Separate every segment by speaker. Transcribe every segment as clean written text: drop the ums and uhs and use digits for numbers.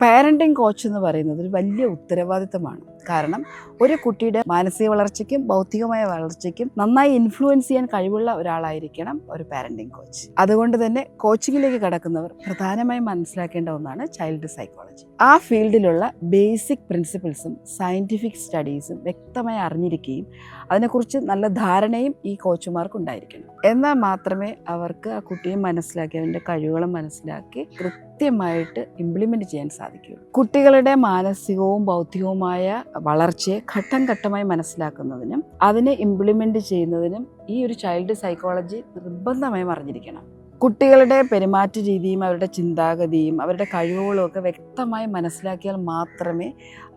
Speaker 1: Parenting coach എന്ന് പറയുന്നത് ഒരു വലിയ ഉത്തരവാദിത്തമാണ്. കാരണം ഒരു കുട്ടിയുടെ മാനസിക വളർച്ചയ്ക്കും ഭൗതികമായ വളർച്ചയ്ക്കും നന്നായി ഇൻഫ്ലുവൻസ് ചെയ്യാൻ കഴിവുള്ള ഒരാളായിരിക്കണം ഒരു പാരന്റിംഗ് കോച്ച്. അതുകൊണ്ട് തന്നെ കോച്ചിങ്ങിലേക്ക് കടക്കുന്നവർ പ്രധാനമായും മനസ്സിലാക്കേണ്ട ഒന്നാണ് ചൈൽഡ് സൈക്കോളജി. ആ ഫീൽഡിലുള്ള ബേസിക് പ്രിൻസിപ്പിൾസും സയന്റിഫിക് സ്റ്റഡീസും വ്യക്തമായി അറിഞ്ഞിരിക്കുകയും അതിനെക്കുറിച്ച് നല്ല ധാരണയും ഈ കോച്ചുമാർക്ക് ഉണ്ടായിരിക്കണം. എന്നാൽ മാത്രമേ അവർക്ക് ആ കുട്ടിയെ മനസ്സിലാക്കി അവൻ്റെ കഴിവുകളും മനസ്സിലാക്കി കൃത്യമായിട്ട് ഇംപ്ലിമെൻറ്റ് ചെയ്യാൻ സാധിക്കുകയുള്ളൂ. കുട്ടികളുടെ മാനസികവും ഭൗതികവുമായ വളർച്ചയെ ഘട്ടം ഘട്ടമായി മനസ്സിലാക്കുന്നതിനും അതിനെ ഇംപ്ലിമെൻറ്റ് ചെയ്യുന്നതിനും ഈ ഒരു ചൈൽഡ് സൈക്കോളജി നിർബന്ധമായും അറിഞ്ഞിരിക്കണം. കുട്ടികളുടെ പെരുമാറ്റ രീതിയും അവരുടെ ചിന്താഗതിയും അവരുടെ കഴിവുകളും ഒക്കെ വ്യക്തമായി മനസ്സിലാക്കിയാൽ മാത്രമേ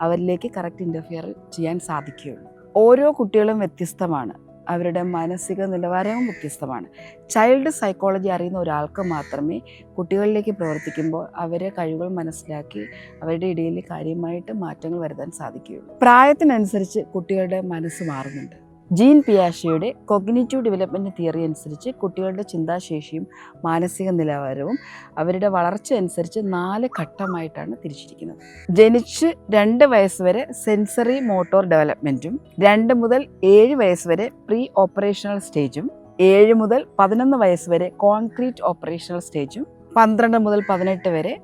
Speaker 1: അവരിലേക്ക് കറക്റ്റ് ഇൻ്റർഫിയർ ചെയ്യാൻ സാധിക്കുകയുള്ളൂ. ഓരോ കുട്ടികളും വ്യത്യസ്തമാണ്, അവരുടെ മാനസിക നിലവാരവും വ്യത്യസ്തമാണ്. ചൈൽഡ് സൈക്കോളജി അറിയുന്ന ഒരാൾക്ക് മാത്രമേ കുട്ടികളിലേക്ക് പ്രവർത്തിക്കുമ്പോൾ അവരെ കഴിവുകൾ മനസ്സിലാക്കി അവരുടെ ഇടയിൽ കാര്യമായിട്ട് മാറ്റങ്ങൾ വരുത്താൻ സാധിക്കുകയുള്ളൂ. പ്രായത്തിനനുസരിച്ച് കുട്ടികളുടെ മനസ്സ് മാറുന്നുണ്ട്. ജീൻ പിയാഷെയുടെ കോഗ്നിറ്റീവ് ഡെവലപ്മെൻറ്റ് തിയറി അനുസരിച്ച് കുട്ടികളുടെ ചിന്താശേഷിയും മാനസിക നിലവാരവും അവരുടെ വളർച്ച അനുസരിച്ച് 4 ഘട്ടമായിട്ടാണ് തിരിച്ചിരിക്കുന്നത്. ജനിച്ച് 2 വയസ്സ് വരെ സെൻസറി മോട്ടോർ ഡെവലപ്മെൻറ്റും, 2 മുതൽ 7 വയസ്സ് വരെ പ്രീ ഓപ്പറേഷണൽ സ്റ്റേജും, 7 മുതൽ 11 വയസ്സ് വരെ കോൺക്രീറ്റ് ഓപ്പറേഷണൽ സ്റ്റേജും, 12 മുതൽ 18 വരെ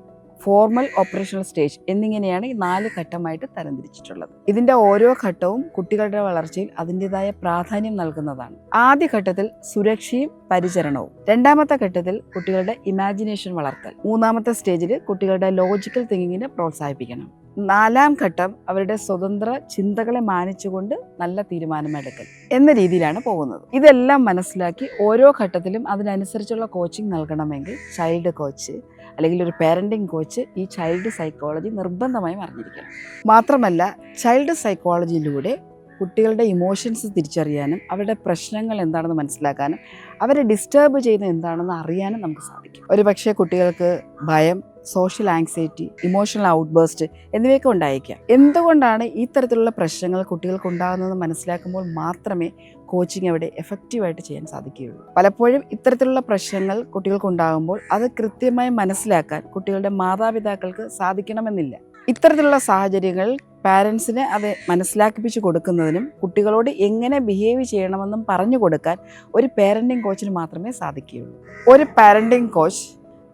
Speaker 1: ഫോർമൽ ഓപ്പറേഷണൽ സ്റ്റേജ് എന്നിങ്ങനെയാണ് ഈ 4 ഘട്ടമായിട്ട് തരംതിരിച്ചിട്ടുള്ളത്. ഇതിൻ്റെ ഓരോ ഘട്ടവും കുട്ടികളുടെ വളർച്ചയിൽ അതിൻ്റെതായ പ്രാധാന്യം നൽകുന്നതാണ്. ആദ്യ ഘട്ടത്തിൽ സുരക്ഷയും പരിചരണവും, 2ാമത്തെ ഘട്ടത്തിൽ കുട്ടികളുടെ ഇമാജിനേഷൻ വളർത്തൽ, 3ാമത്തെ സ്റ്റേജിൽ കുട്ടികളുടെ ലോജിക്കൽ തിങ്കിങ്ങിനെ പ്രോത്സാഹിപ്പിക്കണം, 4ാം ഘട്ടം അവരുടെ സ്വതന്ത്ര ചിന്തകളെ മാനിച്ചുകൊണ്ട് നല്ല തീരുമാനമെടുക്കൽ എന്ന രീതിയിലാണ് പോകുന്നത്. ഇതെല്ലാം മനസ്സിലാക്കി ഓരോ ഘട്ടത്തിലും അതിനനുസരിച്ചുള്ള കോച്ചിങ് നൽകണമെങ്കിൽ ചൈൽഡ് കോച്ച് അല്ലെങ്കിൽ ഒരു പാരന്റിംഗ് കോച്ച് ഈ ചൈൽഡ് സൈക്കോളജി നിർബന്ധമായും അറിഞ്ഞിരിക്കണം. മാത്രമല്ല ചൈൽഡ് സൈക്കോളജിയിലൂടെ കുട്ടികളുടെ ഇമോഷൻസ് തിരിച്ചറിയാനും അവരുടെ പ്രശ്നങ്ങൾ എന്താണെന്ന് മനസ്സിലാക്കാനും അവരെ ഡിസ്റ്റർബ് ചെയ്യുന്നത് എന്താണെന്ന് അറിയാനും നമുക്ക് സാധിക്കും. ഒരുപക്ഷെ കുട്ടികൾക്ക് ഭയം, സോഷ്യൽ ആങ്സൈറ്റി, ഇമോഷണൽ ഔട്ട്ബേസ്റ്റ് എന്നിവയൊക്കെ ഉണ്ടായേക്കാം. എന്തുകൊണ്ടാണ് ഈ തരത്തിലുള്ള പ്രശ്നങ്ങൾ കുട്ടികൾക്ക് ഉണ്ടാകുന്നത് മനസ്സിലാക്കുമ്പോൾ മാത്രമേ കോച്ചിങ് അവിടെ എഫക്റ്റീവായിട്ട് ചെയ്യാൻ സാധിക്കുകയുള്ളൂ. പലപ്പോഴും ഇത്തരത്തിലുള്ള പ്രശ്നങ്ങൾ കുട്ടികൾക്ക് ഉണ്ടാകുമ്പോൾ അത് കൃത്യമായി മനസ്സിലാക്കാൻ കുട്ടികളുടെ മാതാപിതാക്കൾക്ക് സാധിക്കണമെന്നില്ല. ഇത്തരത്തിലുള്ള സാഹചര്യങ്ങൾ പാരൻസിന് അത് മനസ്സിലാക്കിപ്പിച്ച് കൊടുക്കുന്നതിനും കുട്ടികളോട് എങ്ങനെ ബിഹേവ് ചെയ്യണമെന്നും പറഞ്ഞു കൊടുക്കാൻ ഒരു പാരന്റിംഗ് കോച്ചിന് മാത്രമേ സാധിക്കുകയുള്ളൂ. ഒരു പാരന്റിംഗ് കോച്ച്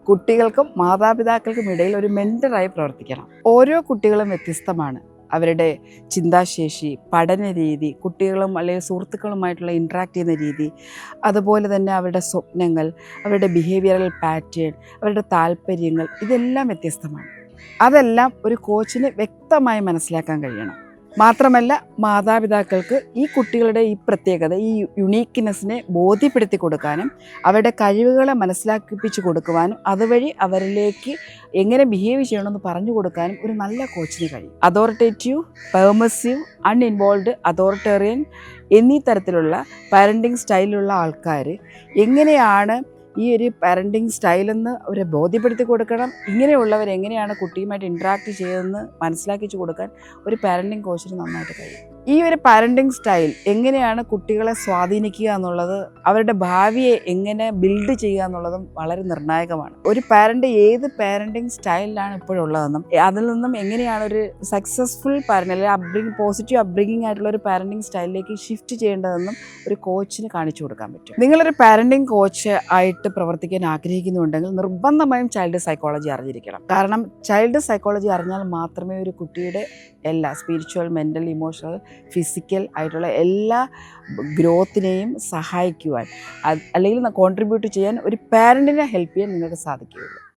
Speaker 1: കുട്ടികൾക്കും മാതാപിതാക്കൾക്കും ഇടയിൽ ഒരു മെന്ററായി പ്രവർത്തിക്കണം. ഓരോ കുട്ടികളും വ്യത്യസ്തമാണ്. അവരുടെ ചിന്താശേഷി, പഠന രീതി, കുട്ടികളും അല്ലെങ്കിൽ സുഹൃത്തുക്കളുമായിട്ടുള്ള ഇൻട്രാക്ട് ചെയ്യുന്ന രീതി, അതുപോലെ തന്നെ അവരുടെ സ്വപ്നങ്ങൾ, അവരുടെ ബിഹേവിയറൽ പാറ്റേൺ, അവരുടെ താല്പര്യങ്ങൾ ഇതെല്ലാം വ്യത്യസ്തമാണ്. അതെല്ലാം ഒരു കോച്ചിന് വ്യക്തമായി മനസ്സിലാക്കാൻ കഴിയണം. മാത്രമല്ല മാതാപിതാക്കൾക്ക് ഈ കുട്ടികളുടെ ഈ പ്രത്യേകത, ഈ യുണീക്ക്നെസ്സിനെ ബോധ്യപ്പെടുത്തി കൊടുക്കാനും അവരുടെ കഴിവുകളെ മനസ്സിലാക്കിപ്പിച്ച് കൊടുക്കുവാനും അതുവഴി അവരിലേക്ക് എങ്ങനെ ബിഹേവ് ചെയ്യണമെന്ന് പറഞ്ഞു കൊടുക്കാനും ഒരു നല്ല കോച്ചിന് കഴിയും. അതോറിറ്റേറ്റീവ്, പെർമിസീവ്, അൺഇൻവോൾവ്ഡ്, അതോറിറ്റേറിയൻ എന്നീ തരത്തിലുള്ള പാരന്റിംഗ് സ്റ്റൈലിലുള്ള ആൾക്കാർ എങ്ങനെയാണ് ഈ ഒരു പാരന്റിംഗ് സ്റ്റൈലെന്ന് അവരെ ബോധ്യപ്പെടുത്തി കൊടുക്കണം. ഇങ്ങനെയുള്ളവർ എങ്ങനെയാണ് കുട്ടിയുമായിട്ട് ഇൻട്രാക്ട് ചെയ്തതെന്ന് മനസ്സിലാക്കിച്ചു കൊടുക്കാൻ ഒരു പാരന്റിംഗ് കോച്ചിന് നന്നായിട്ട് കഴിയും. ഈ ഒരു പാരന്റിംഗ് സ്റ്റൈൽ എങ്ങനെയാണ് കുട്ടികളെ സ്വാധീനിക്കുക എന്നുള്ളത്, അവരുടെ ഭാവിയെ എങ്ങനെ ബിൽഡ് ചെയ്യുക എന്നുള്ളതും വളരെ നിർണായകമാണ്. ഒരു പാരന്റ് ഏത് പാരന്റിംഗ് സ്റ്റൈലിലാണ് ഇപ്പോഴുള്ളതെന്നും അതിൽ നിന്നും എങ്ങനെയാണ് ഒരു സക്സസ്ഫുൾ പാരന്റ് അല്ലെങ്കിൽ പോസിറ്റീവ് അപ്ബ്രിങ്ങിങ് ആയിട്ടുള്ള ഒരു പാരന്റിംഗ് സ്റ്റൈലിലേക്ക് ഷിഫ്റ്റ് ചെയ്യേണ്ടതെന്നും ഒരു കോച്ചിന് കാണിച്ചു കൊടുക്കാൻ പറ്റും. നിങ്ങളൊരു പാരന്റിംഗ് കോച്ച് ആയിട്ട് പ്രവർത്തിക്കാൻ ആഗ്രഹിക്കുന്നുണ്ടെങ്കിൽ നിർബന്ധമായും ചൈൽഡ് സൈക്കോളജി അറിഞ്ഞിരിക്കണം. കാരണം ചൈൽഡ് സൈക്കോളജി അറിഞ്ഞാൽ മാത്രമേ ഒരു കുട്ടിയുടെ എല്ലാ സ്പിരിച്വൽ, മെൻ്റൽ, ഇമോഷണൽ, ഫിസിക്കൽ ആയിട്ടുള്ള എല്ലാ ഗ്രോത്തിനെയും സഹായിക്കുവാൻ അല്ലെങ്കിൽ കോൺട്രിബ്യൂട്ട് ചെയ്യാൻ ഒരു പാരൻറ്റിനെ ഹെൽപ്പ് ചെയ്യാൻ നിങ്ങൾക്ക് സാധിക്കുകയുള്ളൂ.